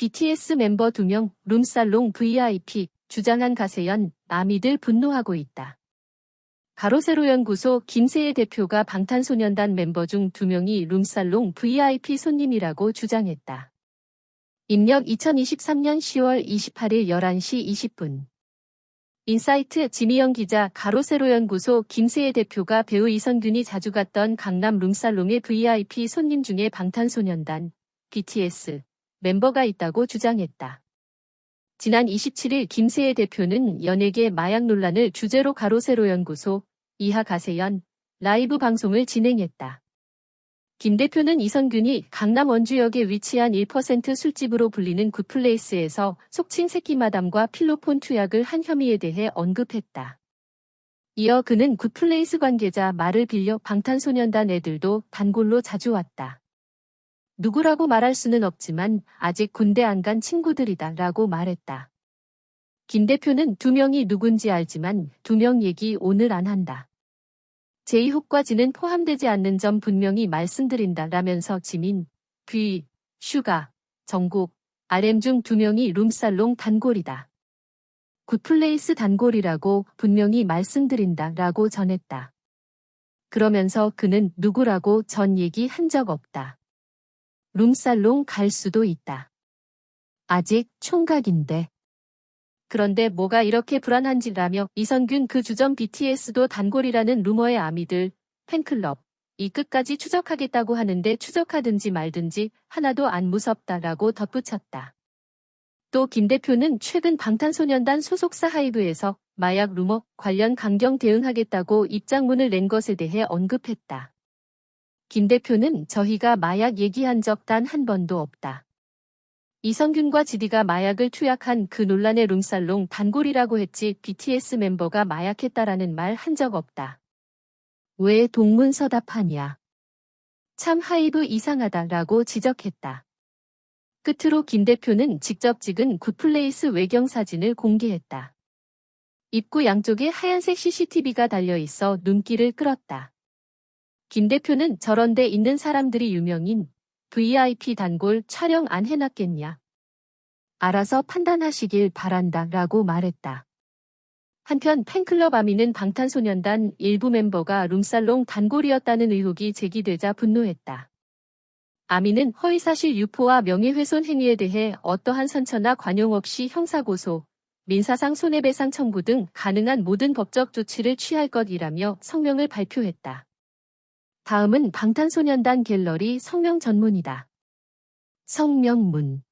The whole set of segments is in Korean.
BTS 멤버 2명 룸살롱 VIP 주장한 가세현 아미들 분노하고 있다. 가로세로 연구소 김세혜 대표가 방탄소년단 멤버 중 2명이 룸살롱 VIP 손님이라고 주장했다. 입력 2023년 10월 28일 11시 20분. 인사이트 지미영 기자. 가로세로 연구소 김세혜 대표가 배우 이성균이 자주 갔던 강남 룸살롱의 VIP 손님 중에 방탄소년단 BTS 멤버가 있다고 주장했다. 지난 27일 김세혜 대표는 연예계 마약 논란을 주제로 가로세로 연구소 이하 가세현 라이브 방송을 진행했다. 김 대표는 이성균이 강남 원주역에 위치한 1% 술집으로 불리는 굿플레이스에서 속칭 새끼마담과 필로폰 투약을 한 혐의에 대해 언급했다. 이어 그는 굿플레이스 관계자 말을 빌려 방탄소년단 애들도 단골로 자주 왔다. 누구라고 말할 수는 없지만 아직 군대 안 간 친구들이다 라고 말했다. 김 대표는 2명이 누군지 알지만 2명 얘기 오늘 안 한다. 제이홉과 지는 포함되지 않는 점 분명히 말씀드린다 라면서 지민, 뷔, 슈가, 정국, RM 중 2명이 룸살롱 단골이다. 굿플레이스 단골이라고 분명히 말씀드린다 라고 전했다. 그러면서 그는 누구라고 전 얘기한 적 없다. 룸살롱 갈 수도 있다. 아직 총각인데. 그런데 뭐가 이렇게 불안한지라며 이성균 그 주전 BTS도 단골이라는 루머의 아미들, 팬클럽이 끝까지 추적하겠다고 하는데 추적하든지 말든지 하나도 안 무섭다라고 덧붙였다. 또 김 대표는 최근 방탄소년단 소속사 하이브에서 마약 루머 관련 강경 대응하겠다고 입장문을 낸 것에 대해 언급했다. 김 대표는 저희가 마약 얘기한 적 단 한 번도 없다. 이성균과 지디가 마약을 투약한 그 논란의 룸살롱 단골이라고 했지 BTS 멤버가 마약했다라는 말 한 적 없다. 왜 동문서답하냐. 참 하이브 이상하다라고 지적했다. 끝으로 김 대표는 직접 찍은 굿플레이스 외경 사진을 공개했다. 입구 양쪽에 하얀색 CCTV가 달려있어 눈길을 끌었다. 김 대표는 저런 데 있는 사람들이 유명인 VIP 단골 촬영 안 해놨겠냐. 알아서 판단하시길 바란다 라고 말했다. 한편 팬클럽 아미는 방탄소년단 일부 멤버가 룸살롱 단골이었다는 의혹이 제기되자 분노했다. 아미는 허위사실 유포와 명예훼손 행위에 대해 어떠한 선처나 관용 없이 형사고소, 민사상 손해배상 청구 등 가능한 모든 법적 조치를 취할 것이라며 성명을 발표했다. 다음은 방탄소년단 갤러리 성명 전문이다. 성명문.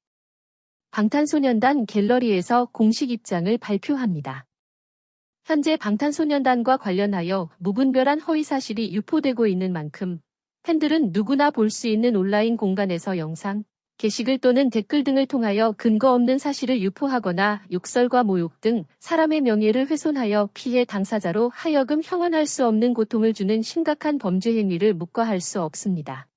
방탄소년단 갤러리에서 공식 입장을 발표합니다. 현재 방탄소년단과 관련하여 무분별한 허위사실이 유포되고 있는 만큼 팬들은 누구나 볼 수 있는 온라인 공간에서 영상, 게시글 또는 댓글 등을 통하여 근거 없는 사실을 유포하거나 욕설과 모욕 등 사람의 명예를 훼손하여 피해 당사자로 하여금 형언할 수 없는 고통을 주는 심각한 범죄 행위를 묵과할 수 없습니다.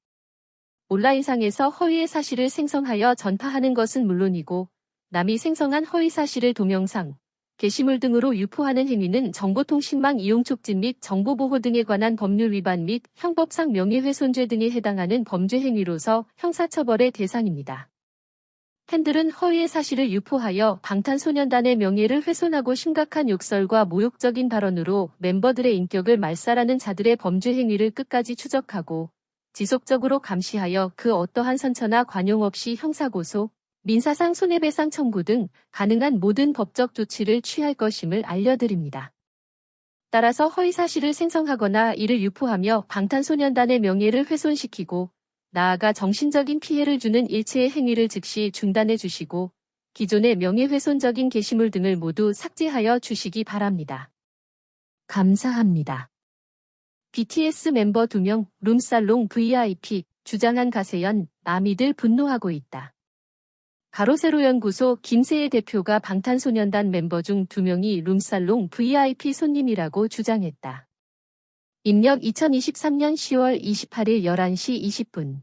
온라인상에서 허위의 사실을 생성하여 전파하는 것은 물론이고 남이 생성한 허위 사실을 동영상, 게시물 등으로 유포하는 행위는 정보통신망 이용 촉진 및 정보보호 등에 관한 법률 위반 및 형법상 명예훼손죄 등에 해당하는 범죄 행위로서 형사처벌의 대상입니다. 팬들은 허위의 사실을 유포하여 방탄소년단의 명예를 훼손하고 심각한 욕설과 모욕적인 발언으로 멤버들의 인격을 말살하는 자들의 범죄 행위를 끝까지 추적하고 지속적으로 감시하여 그 어떠한 선처나 관용 없이 형사고소, 민사상 손해배상 청구 등 가능한 모든 법적 조치를 취할 것임을 알려드립니다. 따라서 허위사실을 생성하거나 이를 유포하며 방탄소년단의 명예를 훼손시키고 나아가 정신적인 피해를 주는 일체의 행위를 즉시 중단해 주시고 기존의 명예훼손적인 게시물 등을 모두 삭제하여 주시기 바랍니다. 감사합니다. BTS 멤버 2명 룸살롱 VIP 주장한 가세현 아미들 분노하고 있다. 가로세로 연구소 김세혜 대표가 방탄소년단 멤버 중 2명이 룸살롱 VIP 손님이라고 주장했다. 입력 2023년 10월 28일 11시 20분.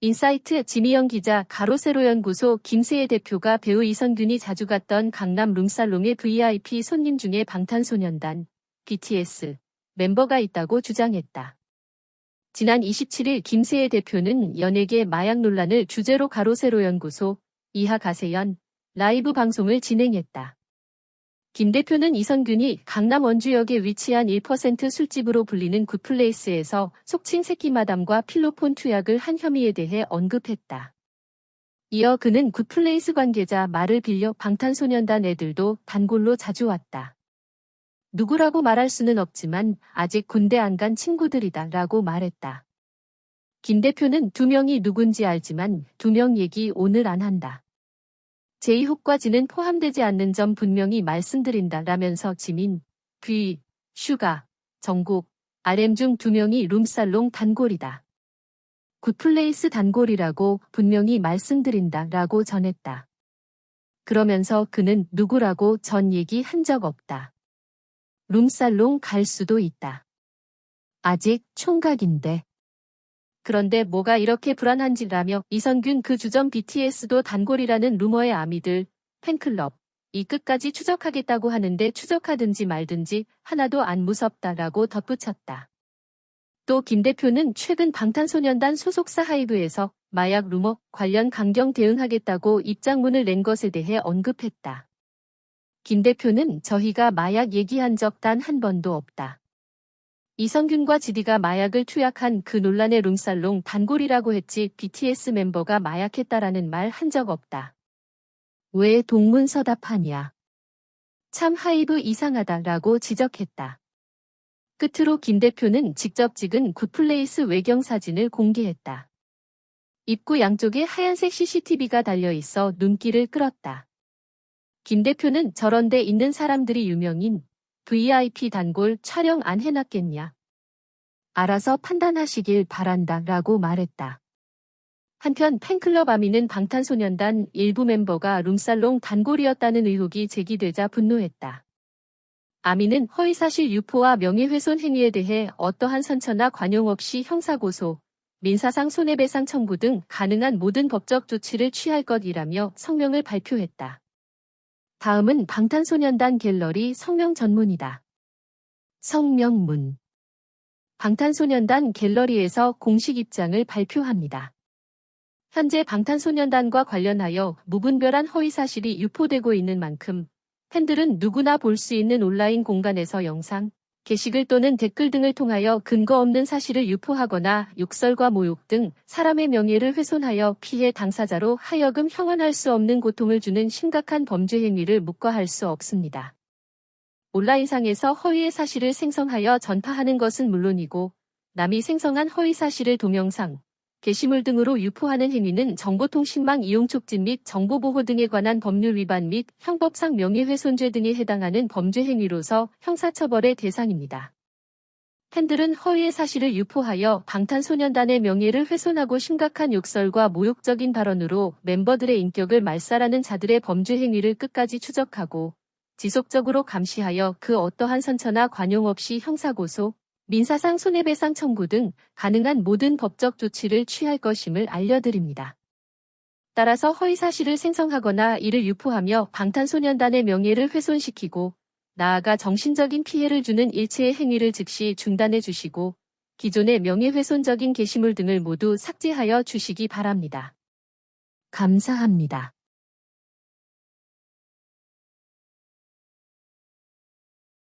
인사이트 지미영 기자. 가로세로 연구소 김세혜 대표가 배우 이성균이 자주 갔던 강남 룸살롱의 VIP 손님 중에 방탄소년단 BTS 멤버가 있다고 주장했다. 지난 27일 김세혜 대표는 연예계 마약 논란을 주제로 가로세로 연구소 이하 가세연 라이브 방송을 진행했다. 김 대표는 이선균이 강남 원주역에 위치한 1% 술집으로 불리는 굿플레이스에서 속칭 새끼마담과 필로폰 투약을 한 혐의에 대해 언급했다. 이어 그는 굿플레이스 관계자 말을 빌려 방탄소년단 애들도 단골로 자주 왔다. 누구라고 말할 수는 없지만 아직 군대 안 간 친구들이다 라고 말했다. 김 대표는 2명이 누군지 알지만 2명 얘기 오늘 안 한다. 제2효과지는 포함되지 않는 점 분명히 말씀드린다 라면서 지민, 귀, 슈가, 정국, RM 중 2명이 룸살롱 단골이다. 굿플레이스 단골이라고 분명히 말씀드린다 라고 전했다. 그러면서 그는 누구라고 전 얘기한 적 없다. 룸살롱 갈 수도 있다. 아직 총각인데. 그런데 뭐가 이렇게 불안한지라며 이선균 그 주전 BTS도 단골이라는 루머의 아미들, 팬클럽, 이 끝까지 추적하겠다고 하는데 추적하든지 말든지 하나도 안 무섭다라고 덧붙였다. 또 김 대표는 최근 방탄소년단 소속사 하이브에서 마약 루머 관련 강경 대응하겠다고 입장문을 낸 것에 대해 언급했다. 김 대표는 저희가 마약 얘기한 적 단 한 번도 없다. 이선균과 지디가 마약을 투약한 그 논란의 룸살롱 단골이라고 했지 BTS 멤버가 마약했다라는 말 한 적 없다. 왜 동문서답하냐. 참 하이브 이상하다라고 지적했다. 끝으로 김 대표는 직접 찍은 굿플레이스 외경 사진을 공개했다. 입구 양쪽에 하얀색 CCTV가 달려있어 눈길을 끌었다. 김 대표는 저런 데 있는 사람들이 유명인 VIP 단골 촬영 안 해놨겠냐. 알아서 판단하시길 바란다 라고 말했다. 한편 팬클럽 아미는 방탄소년단 일부 멤버가 룸살롱 단골이었다는 의혹이 제기되자 분노했다. 아미는 허위사실 유포와 명예훼손 행위에 대해 어떠한 선처나 관용 없이 형사고소, 민사상 손해배상 청구 등 가능한 모든 법적 조치를 취할 것이라며 성명을 발표했다. 다음은 방탄소년단 갤러리 성명 전문이다. 성명문. 방탄소년단 갤러리에서 공식 입장을 발표합니다. 현재 방탄소년단과 관련하여 무분별한 허위사실이 유포되고 있는 만큼 팬들은 누구나 볼 수 있는 온라인 공간에서 영상, 게시글 또는 댓글 등을 통하여 근거 없는 사실을 유포하거나 욕설과 모욕 등 사람의 명예를 훼손하여 피해 당사자로 하여금 형언할 수 없는 고통을 주는 심각한 범죄 행위를 묵과할 수 없습니다. 온라인상에서 허위의 사실을 생성하여 전파하는 것은 물론이고 남이 생성한 허위 사실을 동영상, 게시물 등으로 유포하는 행위는 정보통신망 이용 촉진 및 정보보호 등에 관한 법률 위반 및 형법상 명예훼손죄 등에 해당하는 범죄 행위로서 형사처벌의 대상입니다. 팬들은 허위의 사실을 유포하여 방탄소년단의 명예를 훼손하고 심각한 욕설과 모욕적인 발언으로 멤버들의 인격을 말살하는 자들의 범죄 행위를 끝까지 추적하고 지속적으로 감시하여 그 어떠한 선처나 관용 없이 형사고소, 민사상 손해배상 청구 등 가능한 모든 법적 조치를 취할 것임을 알려드립니다. 따라서 허위사실을 생성하거나 이를 유포하며 방탄소년단의 명예를 훼손시키고 나아가 정신적인 피해를 주는 일체의 행위를 즉시 중단해 주시고 기존의 명예훼손적인 게시물 등을 모두 삭제하여 주시기 바랍니다. 감사합니다.